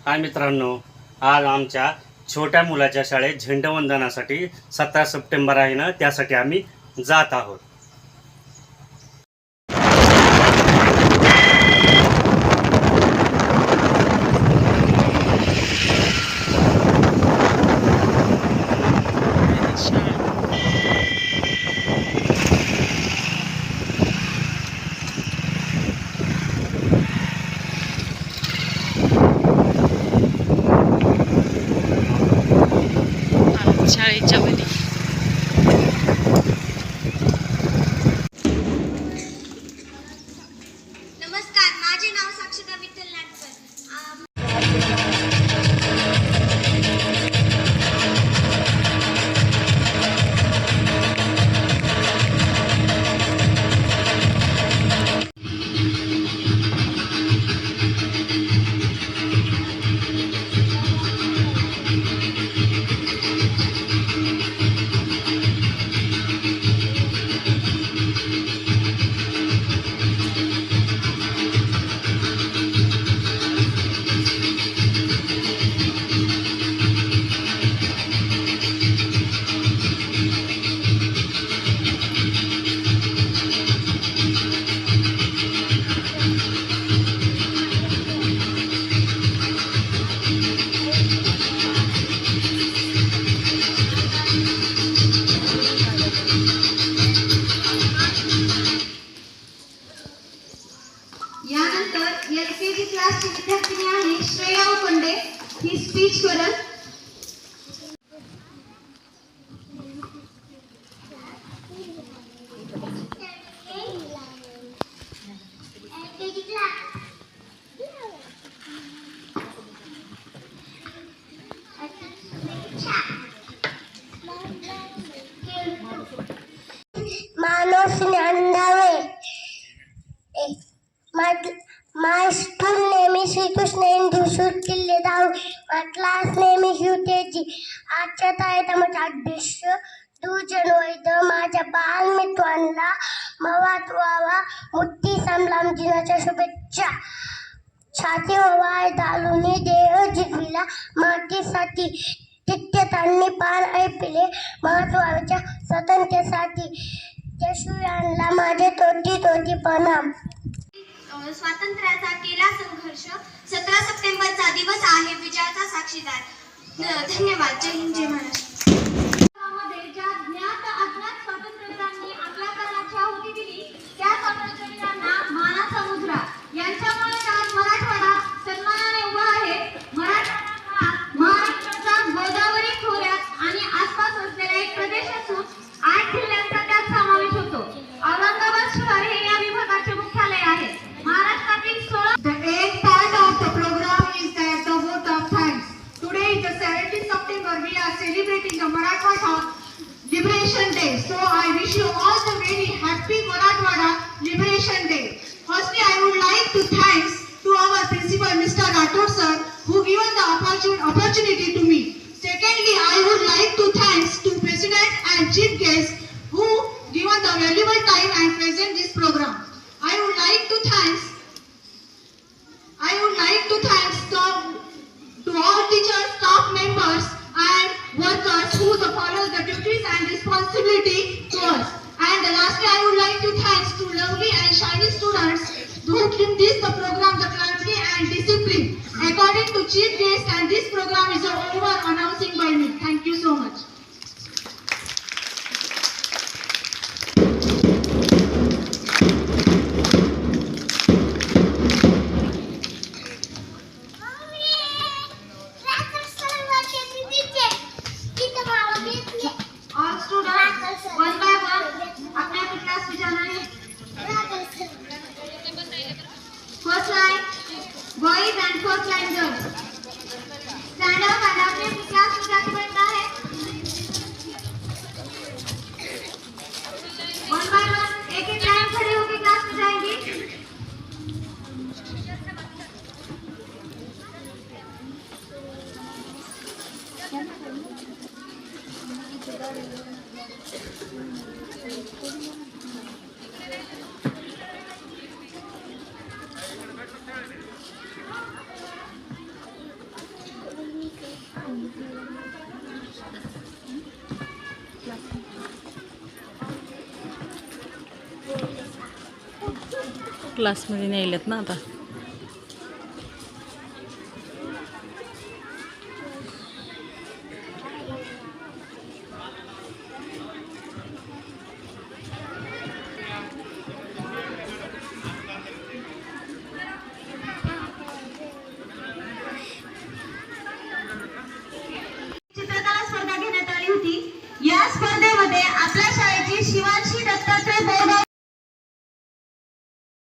हाय मित्रांनो, आज आमच्या छोट्या मुलाच्या शाळेत झेंडावंदनासाठी 17 सप्टेंबर आहे ना, त्यासाठी आम्ही जात आहोत. शाळेच्या मध्ये नमस्कार, माझे नाव साक्षता विठ्ठल नाटकर. यानंतर LKG क्लासची विद्यार्थिनी आहे श्रेया उकंडे, ही स्पीच करेल. मानस ज्ञानदावे. My school name is Srikrishna Indusur Kille Daru. My class name is UKG. आजच्या तारखेमध्ये उद्देश्य 2 जानेवारी माझ्या बालमित्रांना मवात व्हावा मुठ्ठी संभ्रम दिनाच्या शुभेच्छा. छाती वाय दालुनी देह जिगविला मातीसाठी तिथे त्यांनी पान ऐकले महत्वाच्या स्वतंत्रतेसाठी. यशूयांना माझे तोटी प्रणाम. स्वातंत्र्याचा केला संघर्ष 17 सप्टेंबरचा दिवस आहे विजयाचा साक्षीदार. धन्यवाद. जय हिंद, जय महाराष्ट्र. ज्या ज्ञात अज्ञात स्वातंत्र्यांनी आपल्या प्राणाची आहुती दिली त्या स्वातंत्र्यांना मानाचा मुद्रा यांच्यामुळे आज मराठवाडा सन्मानाने उभा आहे. महाराष्ट्राचा गोदावरी खोऱ्यात आणि आसपास असलेला एक प्रदेश असून 8 जिल्ह्यांचा त्यात समावेश होतो. औरंगाबाद शहर हे या विभागाचे मुख्यालय आहे. महाराष्ट्रातील 16. The eighth part of the program is that the vote of thanks. Today is the 17th September. We are celebrating the Marathwada Liberation Day. So I wish you all the very happy Marathwada Liberation Day. Firstly, I would like to thanks to our principal, Mr. Rathod sir, who given the opportunity to me. Secondly, I would like to thanks to President and Chief Guest who given the valuable time and present this program. I would like to thanks to all teachers, staff members and workers who follow the duties and responsibility to us. And lastly, I would like to thanks to lovely and shiny students who keep this the program the clarity and discipline according to chief guest, and this program is over announcing by me. Thank you so much. All students one by one अपने अपने class में जाना है. First line boys and first line girls. Stand up and अपने अपने class में जाके बैठना है. One by one एक एक लाइन खड़े होकर क्लास में जाएंगे. क्लासमध्ये न्यायलेत ना आता.